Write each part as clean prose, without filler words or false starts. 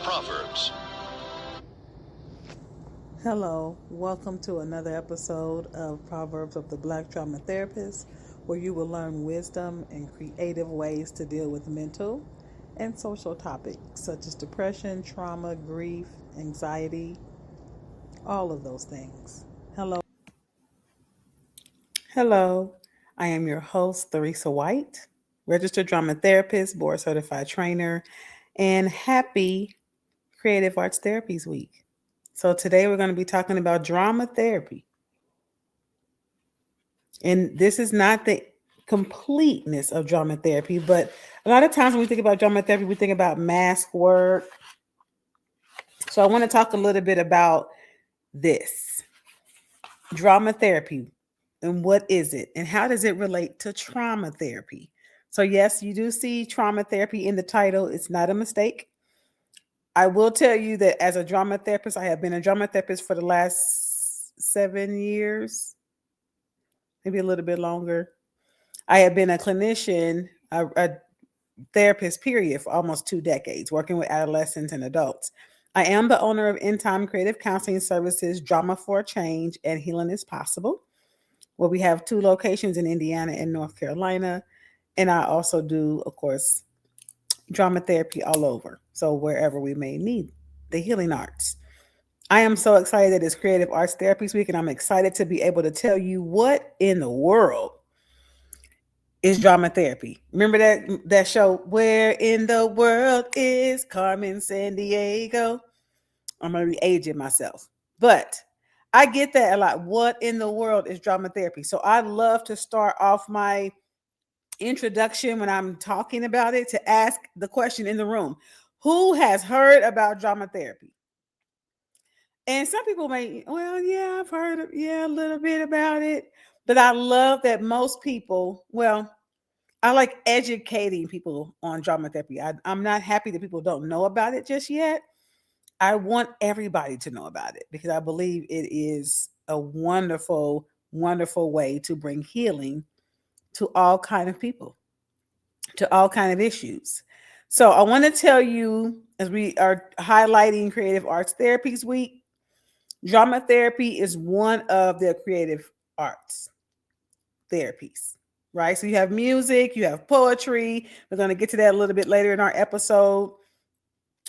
Proverbs. Hello, welcome to another episode of Proverbs of the Black Trauma Therapist, where you will learn wisdom and creative ways to deal with mental and social topics such as depression, trauma, grief, anxiety, all of those things. Hello, I am your host, Theresa White, registered drama therapist, board certified trainer, and happy Creative Arts Therapies Week. So today we're going to be talking about drama therapy. And this is not the completeness of drama therapy, but a lot of times when we think about drama therapy, we think about mask work. So I want to talk a little bit about this drama therapy and what is it and how does it relate to trauma therapy. So, yes, you do see trauma therapy in the title. It's not a mistake. I will tell you that as a drama therapist, I have been a drama therapist for the last 7 years, maybe a little bit longer. I have been a clinician, a therapist, period, for almost 2 decades, working with adolescents and adults. I am the owner of In Time Creative Counseling Services, Drama for Change, and Healing is Possible, where we have 2 locations in Indiana and North Carolina. And I also do, of course, drama therapy all over. So wherever we may need the healing arts. I am so excited that it's Creative Arts Therapies Week, and I'm excited to be able to tell you what in the world is drama therapy. Remember that show, Where in the World is Carmen Sandiego? I'm gonna be aging myself, but I get that a lot. What in the world is drama therapy? So I love to start off my introduction when I'm talking about it to ask the question in the room: who has heard about drama therapy? And some people may, well, yeah, I've heard of, yeah, a little bit about it, but I love that most people, well, I like educating people on drama therapy. I'm not happy that people don't know about it just yet. I want everybody to know about it because I believe it is a wonderful, wonderful way to bring healing to all kind of people, to all kind of issues. So I want to tell you, as we are highlighting Creative Arts Therapies Week, drama therapy is one of the creative arts therapies, right? So you have music, you have poetry. We're going to get to that a little bit later in our episode.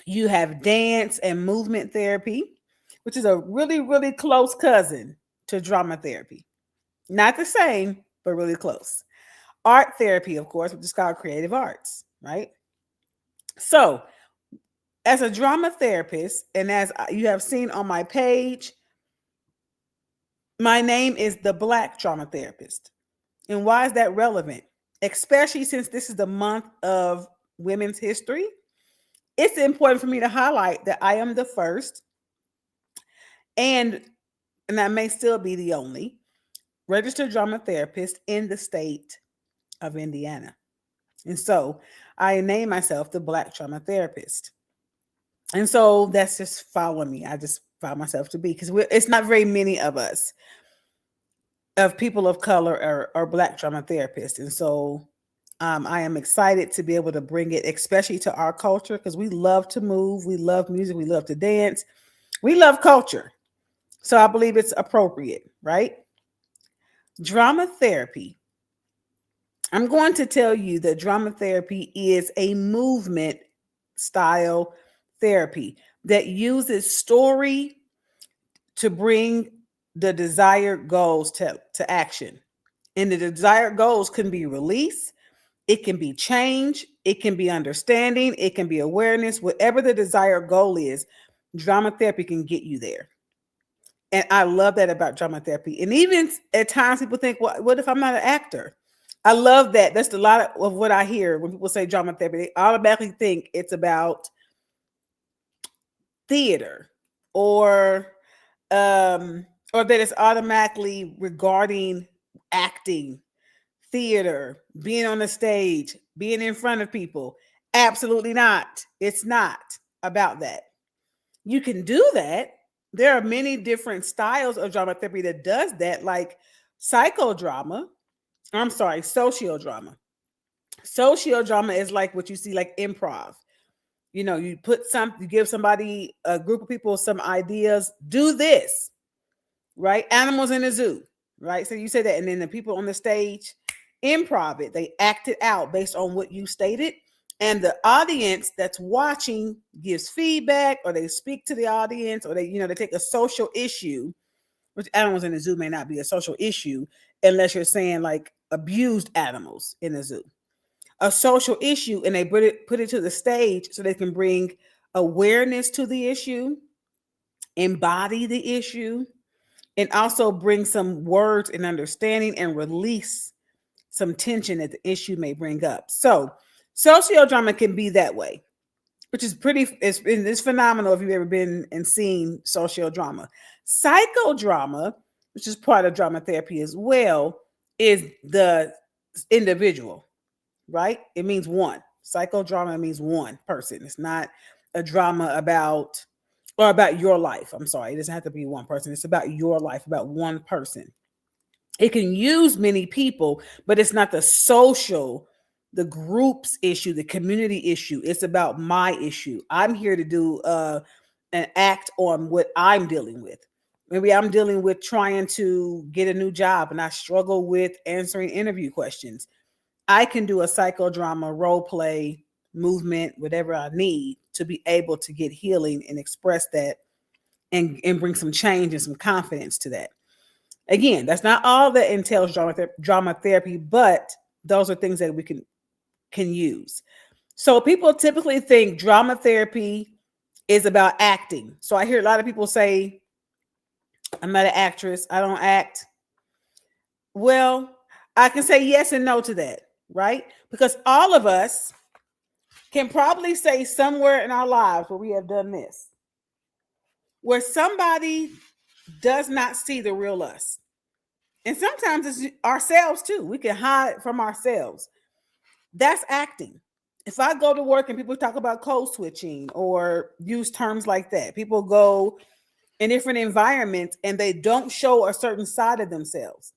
You have dance and movement therapy, which is a really, really close cousin to drama therapy. Not the same, but really close. Art therapy, of course, which is called creative arts, right? So, as a drama therapist, and as you have seen on my page, my name is the Black Trauma Therapist. And why is that relevant? Especially since this is the month of women's history. It's important for me to highlight that I am the first and I may still be the only registered drama therapist in the state of Indiana. And so I name myself the Black Trauma Therapist. And so that's just following me. I just found myself to be because it's not very many of us of people of color or Black trauma therapists. And so I am excited to be able to bring it, especially to our culture, because we love to move, we love music, we love to dance, we love culture. So I believe it's appropriate, right? Drama therapy. I'm going to tell you that drama therapy is a movement style therapy that uses story to bring the desired goals to action. And the desired goals can be release, it can be change, it can be understanding, it can be awareness, whatever the desired goal is, drama therapy can get you there. And I love that about drama therapy. And even at times people think, well, what if I'm not an actor? I love that. That's a lot of what I hear when people say drama therapy. They automatically think it's about theater or or that it's automatically regarding acting, theater, being on the stage, being in front of people. Absolutely not. It's not about that. You can do that. There are many different styles of drama therapy that does that, like psychodrama. I'm sorry, sociodrama. Sociodrama is like what you see like improv. You you give somebody, a group of people, some ideas, do this, right? Animals in the zoo, right? So you say that, and then the people on the stage improv it. They act it out based on what you stated. And the audience that's watching gives feedback, or they speak to the audience, or they take a social issue, which animals in the zoo may not be a social issue unless you're saying like abused animals in the zoo. A social issue, and they put it to the stage so they can bring awareness to the issue, embody the issue, and also bring some words and understanding and release some tension that the issue may bring up. So sociodrama can be that way, which is it's phenomenal if you've ever been and seen sociodrama. Psychodrama, which is part of drama therapy as well, is the individual, right? It means one. Psychodrama means one person. It's not a drama about your life. I'm sorry. It doesn't have to be one person. It's about your life, about one person. It can use many people, but it's not the group's issue, the community issue. It's about my issue. I'm here to do an act on what I'm dealing with. Maybe I'm dealing with trying to get a new job and I struggle with answering interview questions. I can do a psychodrama, role play, movement, whatever I need to be able to get healing and express that and bring some change and some confidence to that. Again, that's not all that entails drama therapy, but those are things that we can use. So people typically think drama therapy is about acting. So I hear a lot of people say, I'm not an actress, I don't act. Well, I can say yes and no to that, right? Because all of us can probably say somewhere in our lives where we have done this, where somebody does not see the real us. And sometimes it's ourselves too. We can hide from ourselves. That's acting. If I go to work and people talk about code switching or use terms like that, people go in different environments and they don't show a certain side of themselves.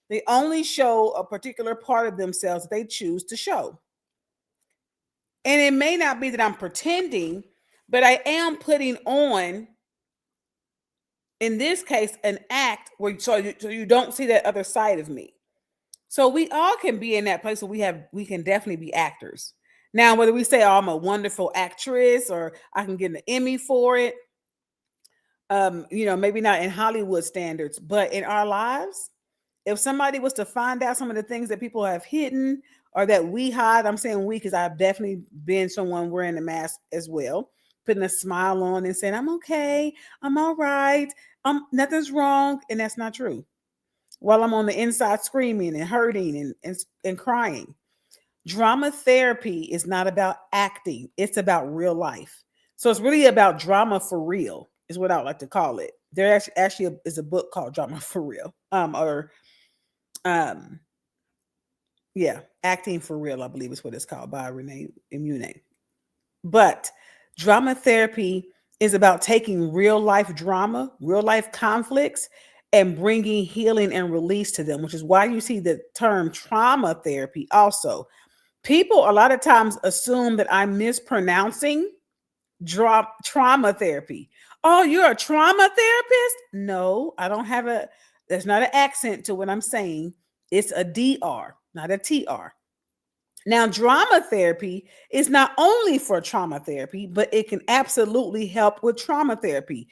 They only show a particular part of themselves that they choose to show. And it may not be that I'm pretending, but I am putting on, in this case, an act where so you don't see that other side of me. So we all can be in that place where we can definitely be actors. Now, whether we say, oh, I'm a wonderful actress or I can get an Emmy for it, maybe not in Hollywood standards, but in our lives, if somebody was to find out some of the things that people have hidden or that we hide, I'm saying we because I've definitely been someone wearing a mask as well, putting a smile on and saying, I'm okay, I'm all right, nothing's wrong. And that's not true. While I'm on the inside screaming and hurting and crying. Drama therapy is not about acting. It's about real life. So it's really about drama for real is what I would like to call it. There actually is a book called Drama for Real. Acting for Real, I believe is what it's called, by Renee Imune. But drama therapy is about taking real life drama, real life conflicts, and bringing healing and release to them, which is why you see the term trauma therapy also. People a lot of times assume that I'm mispronouncing trauma therapy. Oh, you're a trauma therapist? No, I don't have there's not an accent to what I'm saying. It's a DR, not a TR. Now, drama therapy is not only for trauma therapy, but it can absolutely help with trauma therapy.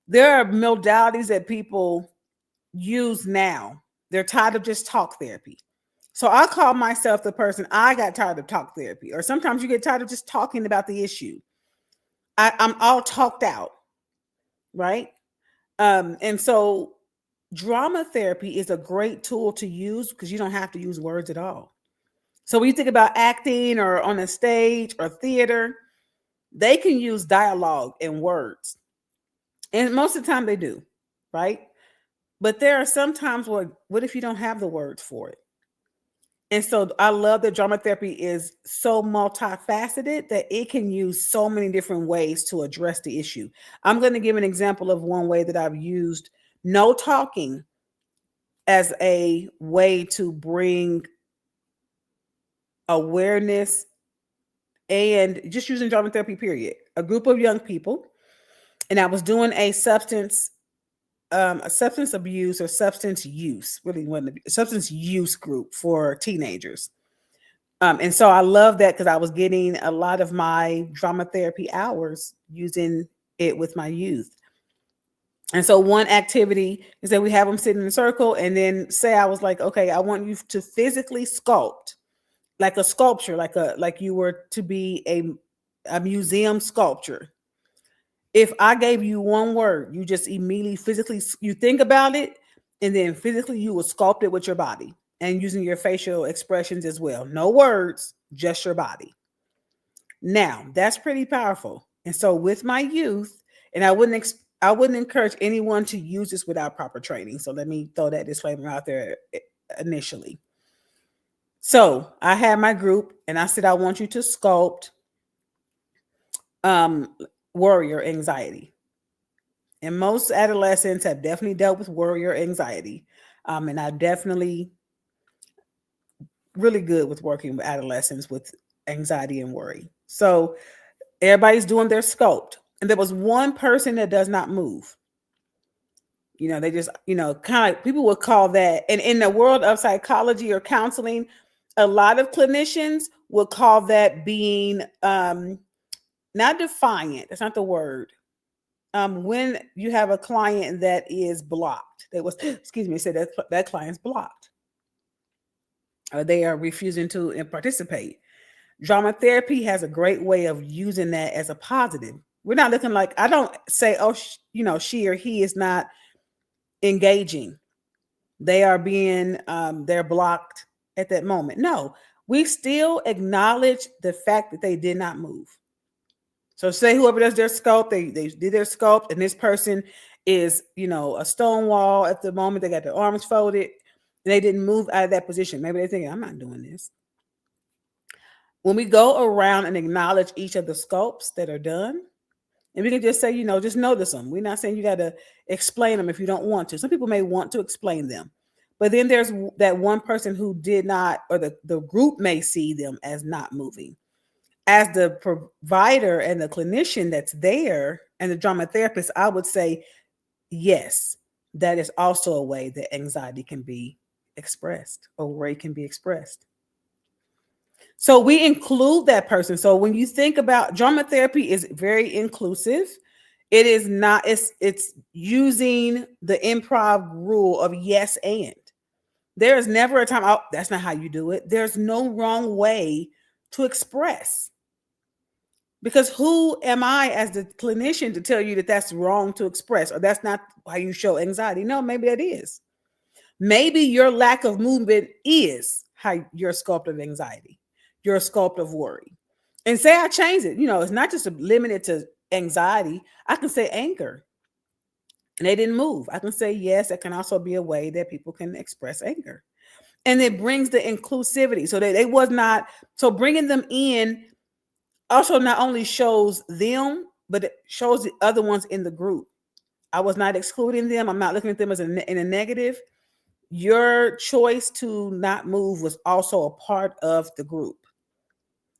There are modalities that people use now. They're tired of just talk therapy. So I call myself the person, I got tired of talk therapy. Or sometimes you get tired of just talking about the issue. I'm all talked out, right? And so drama therapy is a great tool to use because you don't have to use words at all. So when you think about acting or on a stage or theater, they can use dialogue and words. And most of the time they do, right? But there are some times where, what if you don't have the words for it? And so I love that drama therapy is so multifaceted that it can use so many different ways to address the issue. I'm going to give an example of one way that I've used no talking as a way to bring awareness and just using drama therapy, period. A group of young people, and I was doing a substance abuse or substance use, really wasn't a substance use group for teenagers. And so I love that because I was getting a lot of my drama therapy hours using it with my youth. And so one activity is that we have them sit in a circle and then say, I was like, okay, I want you to physically sculpt like a sculpture, like you were to be a museum sculpture. If I gave you one word, you just immediately physically you think about it, and then physically you will sculpt it with your body and using your facial expressions as well. No words, just your body. Now that's pretty powerful. And so with my youth, and I wouldn't encourage anyone to use this without proper training. So let me throw that disclaimer out there initially. So I had my group, and I said, I want you to sculpt worry or anxiety. And most adolescents have definitely dealt with worry or anxiety. And I definitely really good with working with adolescents with anxiety and worry. So everybody's doing their sculpt. And there was one person that does not move. They just, kind of people would call that, and in the world of psychology or counseling, a lot of clinicians would call that being not defiant. That's not the word. When you have a client that is blocked, said that client's blocked, or they are refusing to participate. Drama therapy has a great way of using that as a positive. We're not looking like, I don't say, oh, she or he is not engaging. They are being, they're blocked at that moment. No, we still acknowledge the fact that they did not move. So say whoever does their sculpt, they did their sculpt, and this person is, a stone wall at the moment. They got their arms folded, and they didn't move out of that position. Maybe they think, I'm not doing this. When we go around and acknowledge each of the sculpts that are done, and we can just say, just notice them. We're not saying you got to explain them if you don't want to. Some people may want to explain them. But then there's that one person who did not, or the group may see them as not moving. As the provider and the clinician that's there and the drama therapist, I would say, yes, that is also a way that anxiety can be expressed or worry can be expressed. So we include that person. So when you think about drama therapy, is very inclusive. It is not, it's using the improv rule of yes and. There is never a time, oh, that's not how you do it. There's no wrong way to express. Because who am I as the clinician to tell you that that's wrong to express, or that's not how you show anxiety? No, maybe that is. Maybe your lack of movement is how your sculpt of anxiety, your sculpt of worry. And say I change it. It's not just limited to anxiety. I can say anger. And they didn't move. I can say, yes, that can also be a way that people can express anger. And it brings the inclusivity. So they was not, so bringing them in also not only shows them, but it shows the other ones in the group. I was not excluding them. I'm not looking at them as in a negative. Your choice to not move was also a part of the group.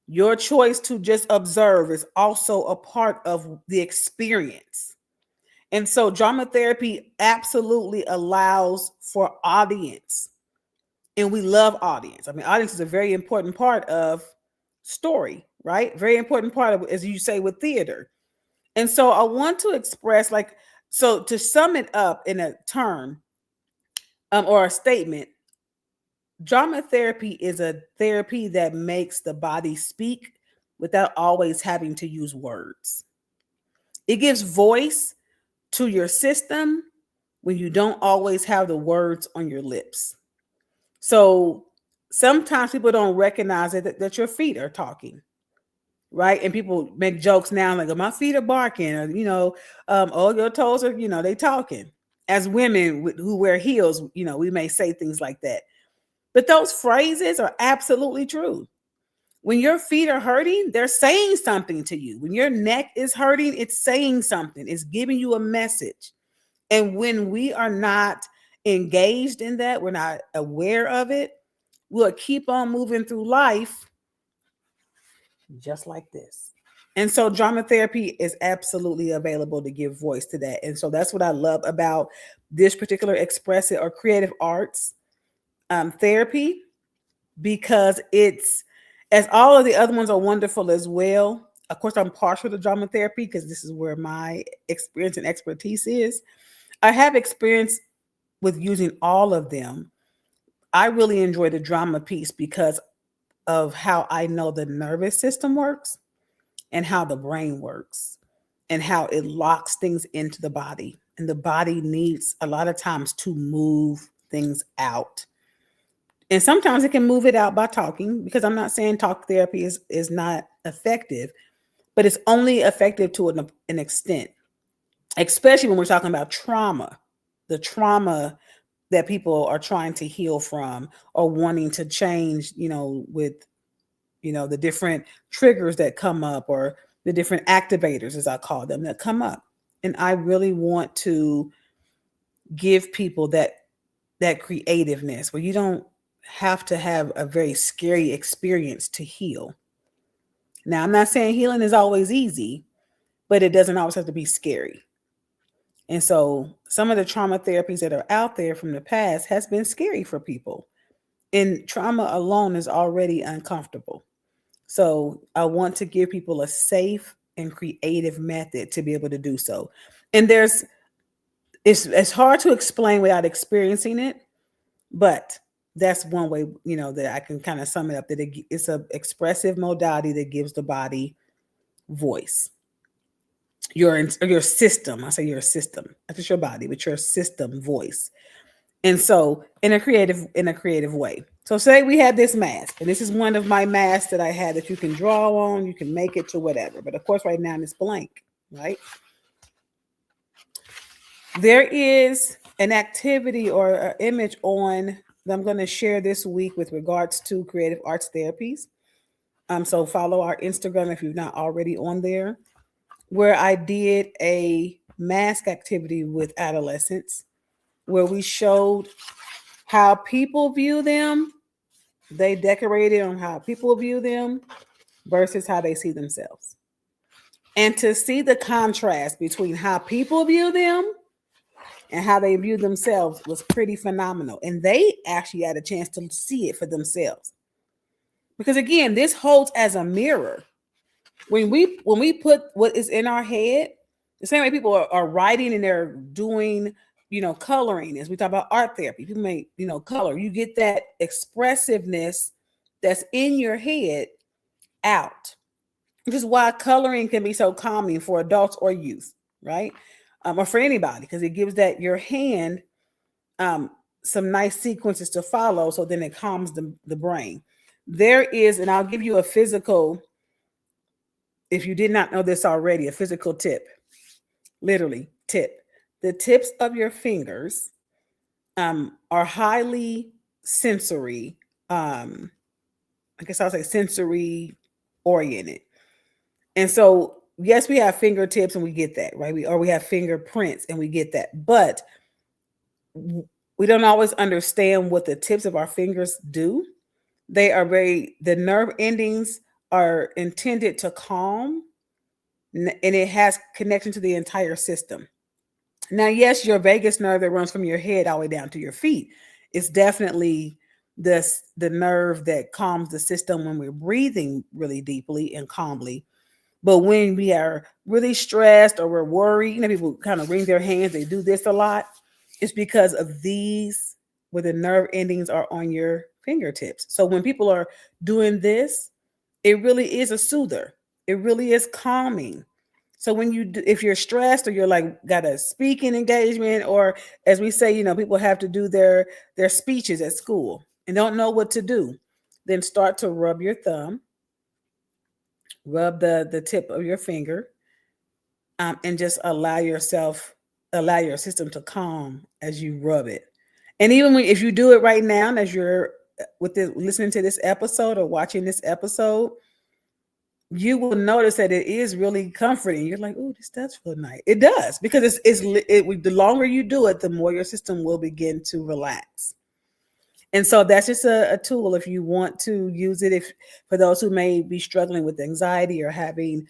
Your choice to just observe is also a part of the experience. And so drama therapy absolutely allows for audience. And we love audience. I mean, audience is a very important part of story, right? Very important part of, as you say, with theater. And so I want to express, so to sum it up in a term or a statement, drama therapy is a therapy that makes the body speak without always having to use words. It gives voice to your system when you don't always have the words on your lips. So sometimes people don't recognize that your feet are talking, right? And people make jokes now like, oh, my feet are barking, or, oh, your toes are, they talking. As women who wear heels, we may say things like that. But those phrases are absolutely true. When your feet are hurting, they're saying something to you. When your neck is hurting, it's saying something. It's giving you a message. And when we are not engaged in that, we're not aware of it, we'll keep on moving through life just like this. And so drama therapy is absolutely available to give voice to that. And so that's what I love about this particular expressive or creative arts therapy, because it's, as all of the other ones are wonderful as well. Of course, I'm partial to drama therapy because this is where my experience and expertise is. I have experience with using all of them. I really enjoy the drama piece because of how I know the nervous system works and how the brain works and how it locks things into the body. And the body needs a lot of times to move things out. And sometimes it can move it out by talking, because I'm not saying talk therapy is not effective, but it's only effective to an extent, especially when we're talking about trauma, the trauma that people are trying to heal from or wanting to change, with, the different triggers that come up, or the different activators, as I call them, that come up. And I really want to give people that creativeness where you don't have to have a very scary experience to heal. Now, I'm not saying healing is always easy, but it doesn't always have to be scary. And so some of the trauma therapies that are out there from the past has been scary for people. And trauma alone is already uncomfortable. So I want to give people a safe and creative method to be able to do so. And it's hard to explain without experiencing it, but that's one way, that I can kind of sum it up, that it's a expressive modality that gives the body voice. Your system, I say your system, not just your body, but your system voice. And so in a creative way. So say we had this mask, and this is one of my masks that I had that you can draw on, you can make it to whatever. But of course, right now it's blank, right? There is an activity or an image on that I'm going to share this week with regards to creative arts therapies. So follow our Instagram if you're not already on there, where I did a mask activity with adolescents, where we showed how people view them. They decorated on how people view them versus how they see themselves. And to see the contrast between how people view them and how they view themselves was pretty phenomenal. And they actually had a chance to see it for themselves. Because again, this holds as a mirror. When we put what is in our head, the same way people are writing and they're doing, coloring, as we talk about art therapy, people make, color, you get that expressiveness that's in your head out, which is why coloring can be so calming for adults or youth, right? Or for anybody, because it gives that your hand some nice sequences to follow, so then it calms the brain. There is, and I'll give you a physical, if you did not know this already, a physical tip, literally tip. The tips of your fingers are highly sensory, I guess I'll say sensory oriented. And so, yes, we have fingertips and we get that, right? We have fingerprints and we get that. But we don't always understand what the tips of our fingers do. The nerve endings are intended to calm, and it has connection to the entire system. Now, yes, your vagus nerve that runs from your head all the way down to your feet is definitely the nerve that calms the system when we're breathing really deeply and calmly. But when we are really stressed or we're worried, people kind of wring their hands, they do this a lot. It's because of these, where the nerve endings are on your fingertips. So when people are doing this, it really is a soother. It really is calming. So when if you're stressed or you're like got a speaking engagement, or as we say, people have to do their speeches at school and don't know what to do, then start to rub your thumb, rub the tip of your finger, and just allow your system to calm as you rub it. And even if you do it right now, as you're listening to this episode or watching this episode, you will notice that it is really comforting. You're like, oh, this does feel nice. It does, because the longer you do it, the more your system will begin to relax. And so that's just a tool if you want to use it. If for those who may be struggling with anxiety or having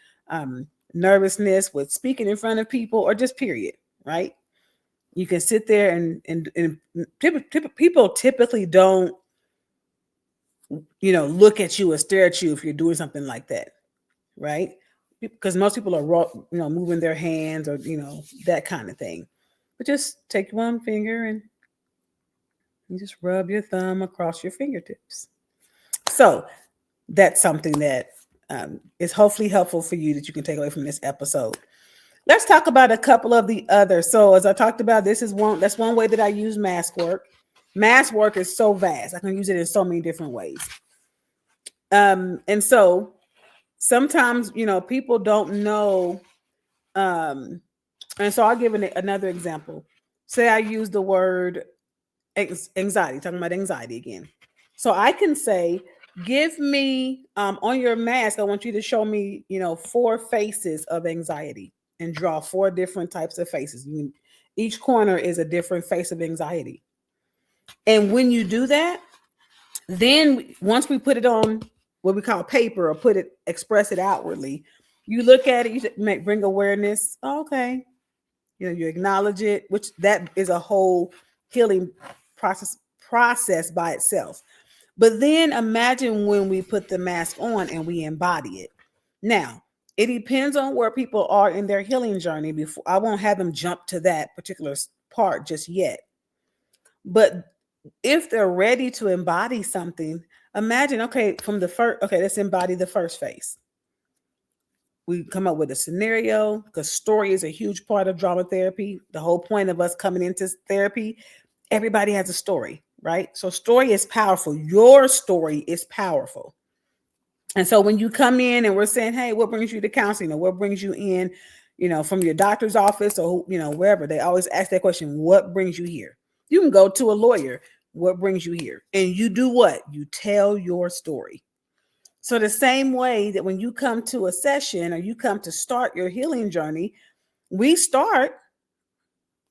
nervousness with speaking in front of people, or just period, right? You can sit there and people typically don't, look at you or stare at you if you're doing something like that, right? Because most people are moving their hands, or that kind of thing. But just take one finger and you just rub your thumb across your fingertips. So that's something that is hopefully helpful for you that you can take away from this episode. Let's talk about a couple of the others. So as I talked about, that's one way that I use mask work. Mask work is so vast. I can use it in so many different ways. And so sometimes, people don't know. And so I'll give another example. Say I use the word anxiety, talking about anxiety again. So I can say, give me on your mask, I want you to show me, 4 faces of anxiety, and draw 4 different types of faces. Each corner is a different face of anxiety. And when you do that, then once we put it on what we call paper, or express it outwardly, you look at it, you bring awareness. Oh, okay. You acknowledge it, which that is a whole healing process by itself. But then imagine when we put the mask on and we embody it. Now, it depends on where people are in their healing journey. Before I won't have them jump to that particular part just yet. But if they're ready to embody something, imagine, let's embody the first face. We come up with a scenario, because story is a huge part of drama therapy. The whole point of us coming into therapy, everybody has a story, right? So story is powerful. Your story is powerful. And so when you come in and we're saying, hey, what brings you to counseling, or what brings you in, from your doctor's office, or, wherever, they always ask that question, what brings you here? You can go to a lawyer. What brings you here? And you do what? You tell your story. So the same way that when you come to a session, or you come to start your healing journey, we start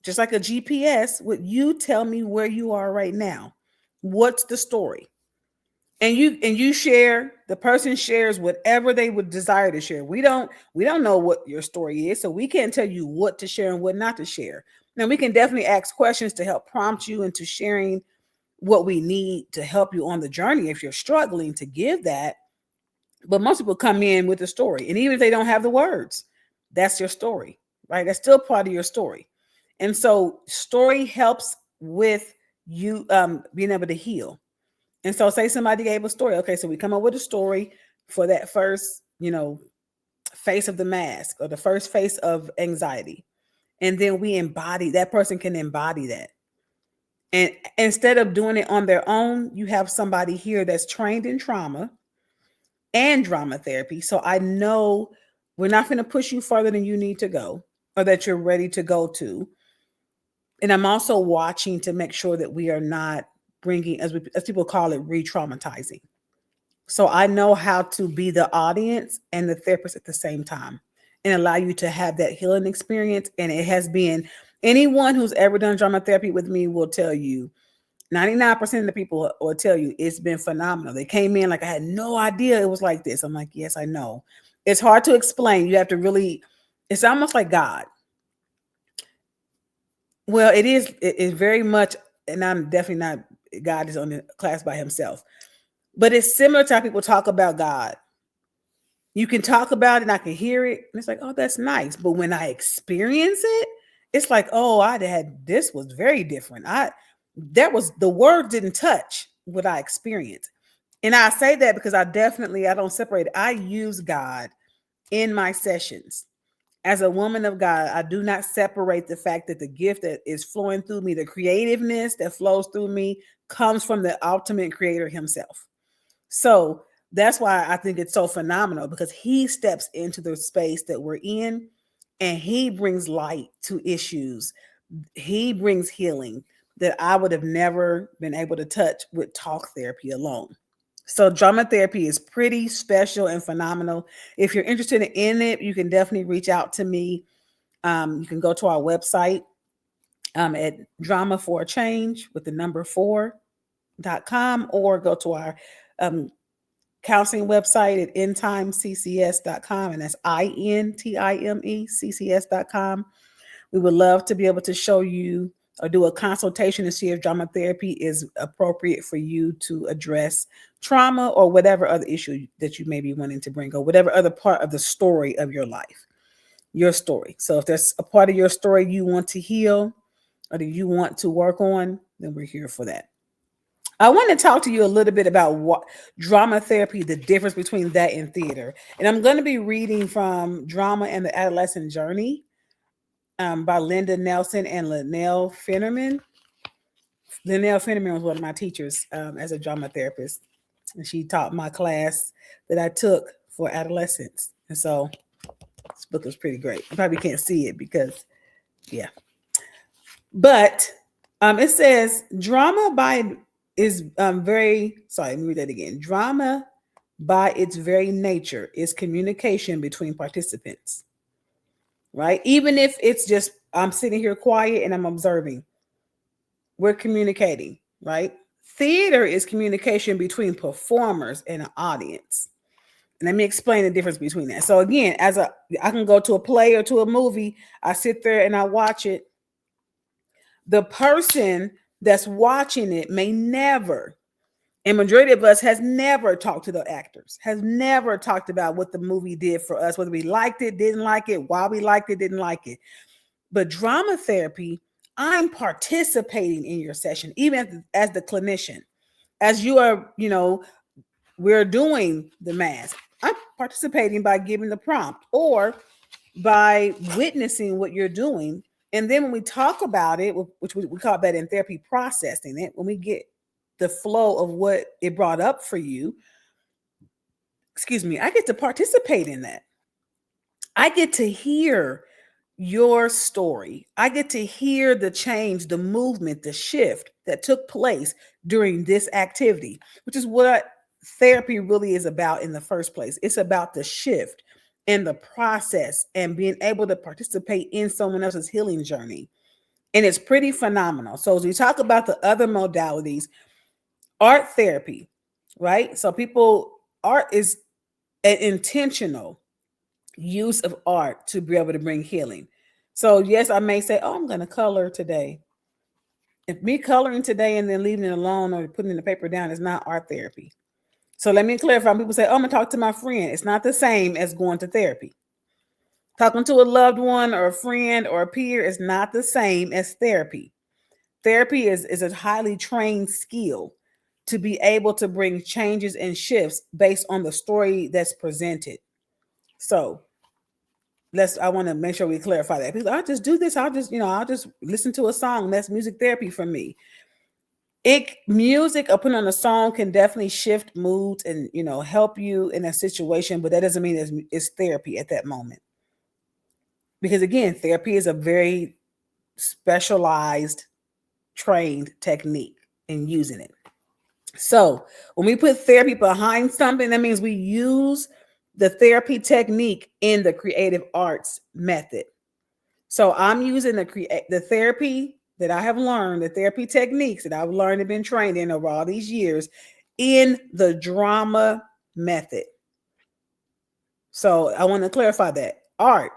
just like a GPS with you tell me where you are right now. What's the story? And you share, the person shares whatever they would desire to share. We don't know what your story is, so we can't tell you what to share and what not to share. Now, we can definitely ask questions to help prompt you into sharing what we need to help you on the journey if you're struggling to give that. But most people come in with a story, and even if they don't have the words, that's your story, right? That's still part of your story. And so story helps with you being able to heal. And so say somebody gave a story. Okay, so we come up with a story for that first, face of the mask, or the first face of anxiety. And then that person can embody that. And instead of doing it on their own, you have somebody here that's trained in trauma and drama therapy. So I know we're not going to push you further than you need to go, or that you're ready to go to. And I'm also watching to make sure that we are not bringing, as people call it, re-traumatizing. So I know how to be the audience and the therapist at the same time, and allow you to have that healing experience. And it has been, anyone who's ever done drama therapy with me will tell you, 99% of the people will tell you it's been phenomenal. They came in like, I had no idea it was like this. I'm like, yes, I know. It's hard to explain. You have to really, it's almost like God. Well, it is very much, and I'm definitely not, God is on the class by himself. But it's similar to how people talk about God. You can talk about it and I can hear it, and it's like, oh, that's nice. But when I experience it, it's like, oh, this was very different. The word didn't touch what I experienced. And I say that because I don't separate it. I use God in my sessions. As a woman of God, I do not separate the fact that the gift that is flowing through me, the creativeness that flows through me, comes from the ultimate creator himself. So that's why I think it's so phenomenal, because he steps into the space that we're in, and he brings light to issues. He brings healing that I would have never been able to touch with talk therapy alone. So drama therapy is pretty special and phenomenal. If you're interested in it, you can definitely reach out to me. You can go to our website at Drama for a Change with the number 4 or go to our counseling website at intimeccs.com, and that's intimeccs.com. We would love to be able to show you or do a consultation to see if drama therapy is appropriate for you to address trauma or whatever other issue that you may be wanting to bring, or whatever other part of the story of your life, your story. So if there's a part of your story you want to heal or that you want to work on, then we're here for that. I want to talk to you a little bit about what drama therapy, the difference between that and theater. And I'm going to be reading from Drama and the Adolescent Journey by Linda Nelson and Linnell Finnerman. Linnell Finnerman was one of my teachers as a drama therapist, and she taught my class that I took for adolescents. And so this book is pretty great. You probably can't see it because, yeah. But it says drama is very, sorry, let me read that again. Drama by its very nature is communication between participants, right? Even if it's just, I'm sitting here quiet and I'm observing, we're communicating, right? Theater is communication between performers and an audience. And let me explain the difference between that. So again, I can go to a play or to a movie, I sit there and I watch it. The person that's watching it may never, and majority of us has never talked to the actors, has never talked about what the movie did for us, whether we liked it, didn't like it, why we liked it, didn't like it. But drama therapy, I'm participating in your session, even as the clinician, as you are, we're doing the mask. I'm participating by giving the prompt or by witnessing what you're doing. And then when we talk about it, which we call that in therapy processing it, when we get the flow of what it brought up for you, I get to participate in that. I get to hear your story. I get to hear the change, the movement, the shift that took place during this activity, which is what therapy really is about in the first place. It's about the shift and the process and being able to participate in someone else's healing journey. And it's pretty phenomenal. So as we talk about the other modalities, art therapy, right? So art is an intentional use of art to be able to bring healing. So yes, I may say, oh, I'm going to color today. If me coloring today and then leaving it alone or putting the paper down is not art therapy. So let me clarify. People say, oh, I'm going to talk to my friend. It's not the same as going to therapy. Talking to a loved one or a friend or a peer is not the same as therapy. Therapy is a highly trained skill to be able to bring changes and shifts based on the story that's presented. So I want to make sure we clarify that. Because I'll just do this. I'll just listen to a song. That's music therapy for me. Music or putting on a song can definitely shift moods and, help you in a situation, but that doesn't mean it's therapy at that moment. Because again, therapy is a very specialized, trained technique in using it. So when we put therapy behind something, that means we use the therapy technique in the creative arts method. So I'm using the therapy that I have learned, the therapy techniques that I've learned and been trained in over all these years in the drama method. So I want to clarify that. Art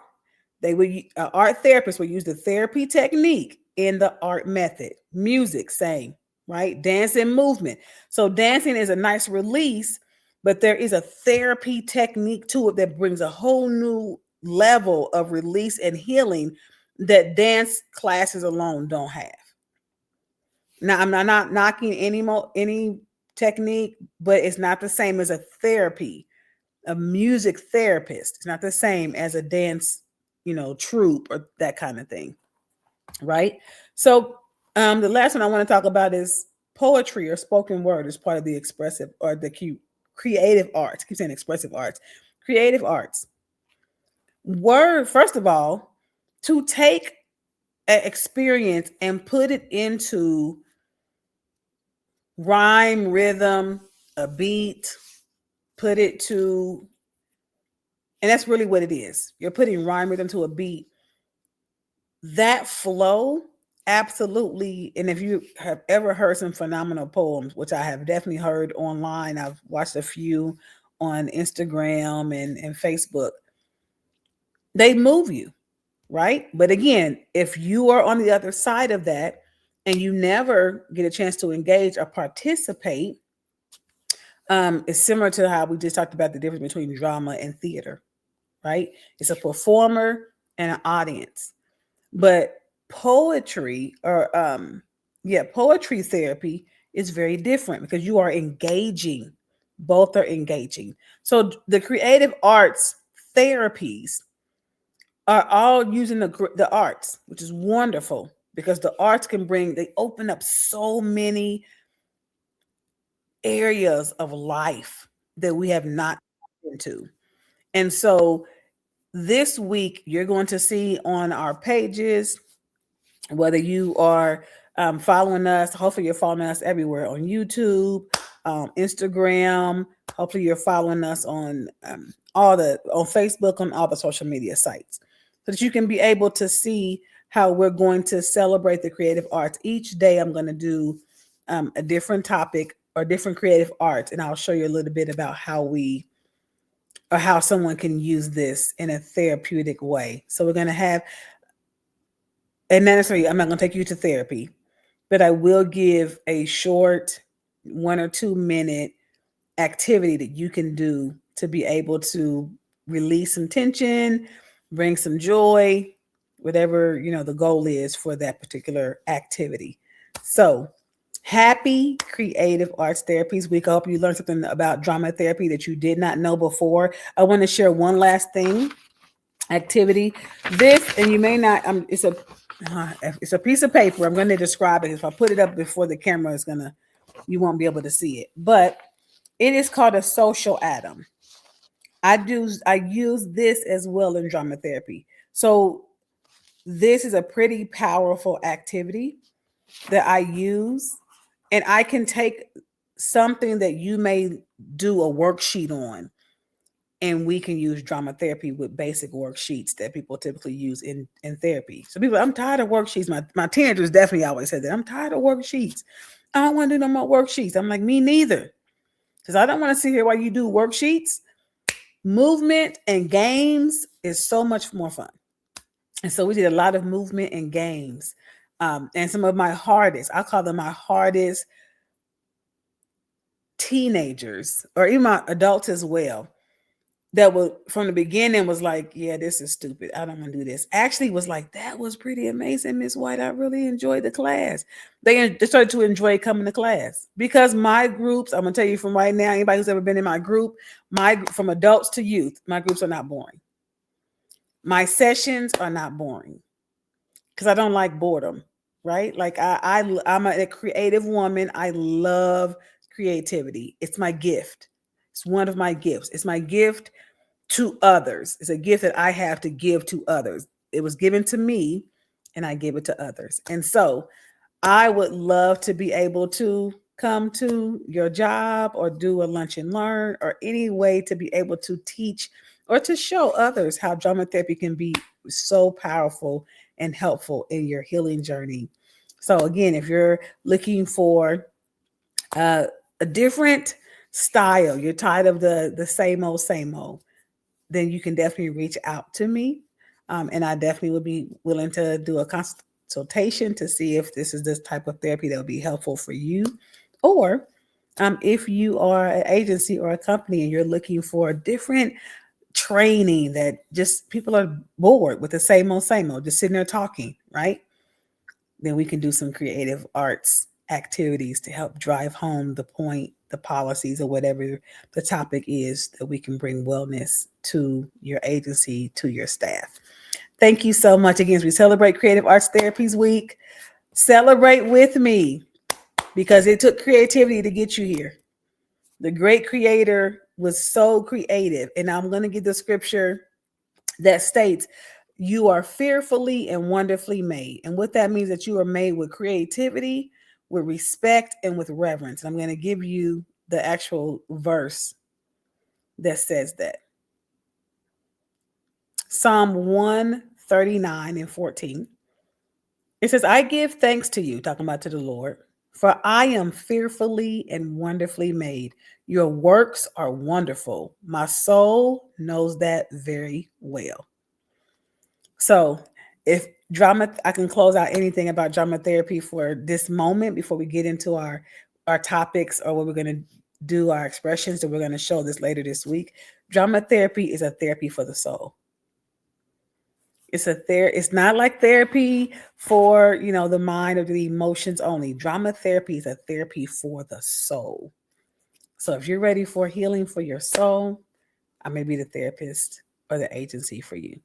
therapists will use the therapy technique in the art method. Music, same, right? Dance and movement. So dancing is a nice release, but there is a therapy technique to it that brings a whole new level of release and healing that dance classes alone don't have. Now, I'm not knocking any technique, but it's not the same as a therapy, a music therapist. It's not the same as a dance troupe or that kind of thing, right? So the last one I want to talk about is poetry or spoken word as part of the expressive or the creative arts. I keep saying expressive arts. Creative arts. Word, first of all, to take an experience and put it into rhyme, rhythm, a beat, put it to, and that's really what it is. You're putting rhyme, rhythm to a beat. That flow absolutely, and if you have ever heard some phenomenal poems, which I have definitely heard online, I've watched a few on Instagram and Facebook, they move you, right? But again, if you are on the other side of that and you never get a chance to engage or participate, it's similar to how we just talked about the difference between drama and theater, right? It's a performer and an audience. But poetry or poetry therapy is very different because you are engaging. Both are engaging. So the creative arts therapies are all using the arts, which is wonderful because the arts they open up so many areas of life that we have not into. And so this week, you're going to see on our pages, whether you are following us, hopefully you're following us everywhere on YouTube, Instagram. Hopefully you're following us on on Facebook, on all the social media sites, so that you can be able to see how we're going to celebrate the creative arts. Each day, I'm going to do a different topic or different creative arts, and I'll show you a little bit about how someone can use this in a therapeutic way. So we're going to have, and not necessarily, I'm not going to take you to therapy, but I will give a short 1 or 2 minute activity that you can do to be able to release some tension, bring some joy, whatever, the goal is for that particular activity. So, happy Creative Arts Therapies Week. I hope you learned something about drama therapy that you did not know before. I want to share one last thing, activity. This, and you may not, it's a piece of paper. I'm going to describe it. If I put it up before the camera, you won't be able to see it. But it is called a social atom. I use this as well in drama therapy. So this is a pretty powerful activity that I use, and I can take something that you may do a worksheet on, and we can use drama therapy with basic worksheets that people typically use in therapy. So people, I'm tired of worksheets. My teenagers definitely always said that. I'm tired of worksheets. I don't want to do no more worksheets. I'm like, me neither. Because I don't want to sit here while you do worksheets. Movement and games is so much more fun. And so we did a lot of movement and games. And some of my hardest, I call them my hardest teenagers, or even my adults as well, that was from the beginning was like, yeah, this is stupid. I don't want to do this. Actually was like, that was pretty amazing, Miss White. I really enjoyed the class. They started to enjoy coming to class because my groups, I'm going to tell you from right now, anybody who's ever been in my group, from adults to youth, my groups are not boring. My sessions are not boring because I don't like boredom, right? Like I'm a creative woman. I love creativity. It's my gift. It's one of my gifts. It's my gift to others. It's a gift that I have to give to others. It was given to me and I give it to others. And so I would love to be able to come to your job or do a lunch and learn or any way to be able to teach or to show others how drama therapy can be so powerful and helpful in your healing journey. So again, if you're looking for a different style, you're tired of the same old, then you can definitely reach out to me. And I definitely would be willing to do a consultation to see if this is this type of therapy that would be helpful for you. Or if you are an agency or a company and you're looking for a different training that just people are bored with the same old, just sitting there talking, right? Then we can do some creative arts activities to help drive home the point, the policies, or whatever the topic is, that we can bring wellness to your agency, to your staff. Thank you so much. Again, as we celebrate Creative Arts Therapies Week, celebrate with me because it took creativity to get you here. The great creator was so creative. And I'm going to get the scripture that states, you are fearfully and wonderfully made. And what that means, that you are made with creativity, with respect, and with reverence. I'm going to give you the actual verse that says that. Psalm 139 and 14. It says, I give thanks to you, talking about to the Lord, for I am fearfully and wonderfully made. Your works are wonderful. My soul knows that very well. So, if drama, I can close out anything about drama therapy for this moment before we get into our topics or what we're going to do, our expressions that we're going to show this later this week. Drama therapy is a therapy for the soul. It's not like therapy for, the mind or the emotions only. Drama therapy is a therapy for the soul. So if you're ready for healing for your soul, I may be the therapist or the agency for you.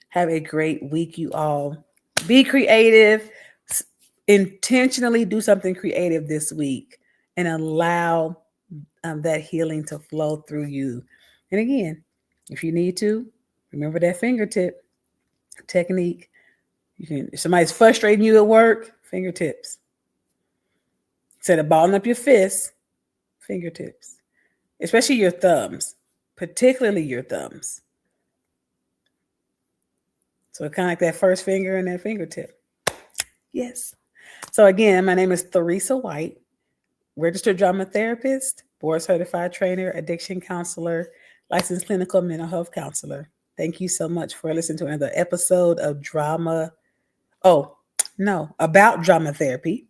Have a great week, you all. Be creative. Intentionally do something creative this week and allow that healing to flow through you. And again, if you need to, remember that fingertip technique. If somebody's frustrating you at work, fingertips. Instead of balling up your fists, fingertips. Especially your thumbs, particularly your thumbs. So kind of like that first finger and that fingertip. Yes. So again, my name is Theresa White, registered drama therapist, board certified trainer, addiction counselor, licensed clinical mental health counselor. Thank you so much for listening to another episode of about drama therapy,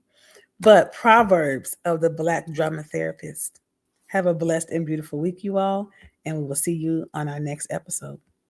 but Proverbs of the Black Drama Therapist. Have a blessed and beautiful week, you all, and we will see you on our next episode.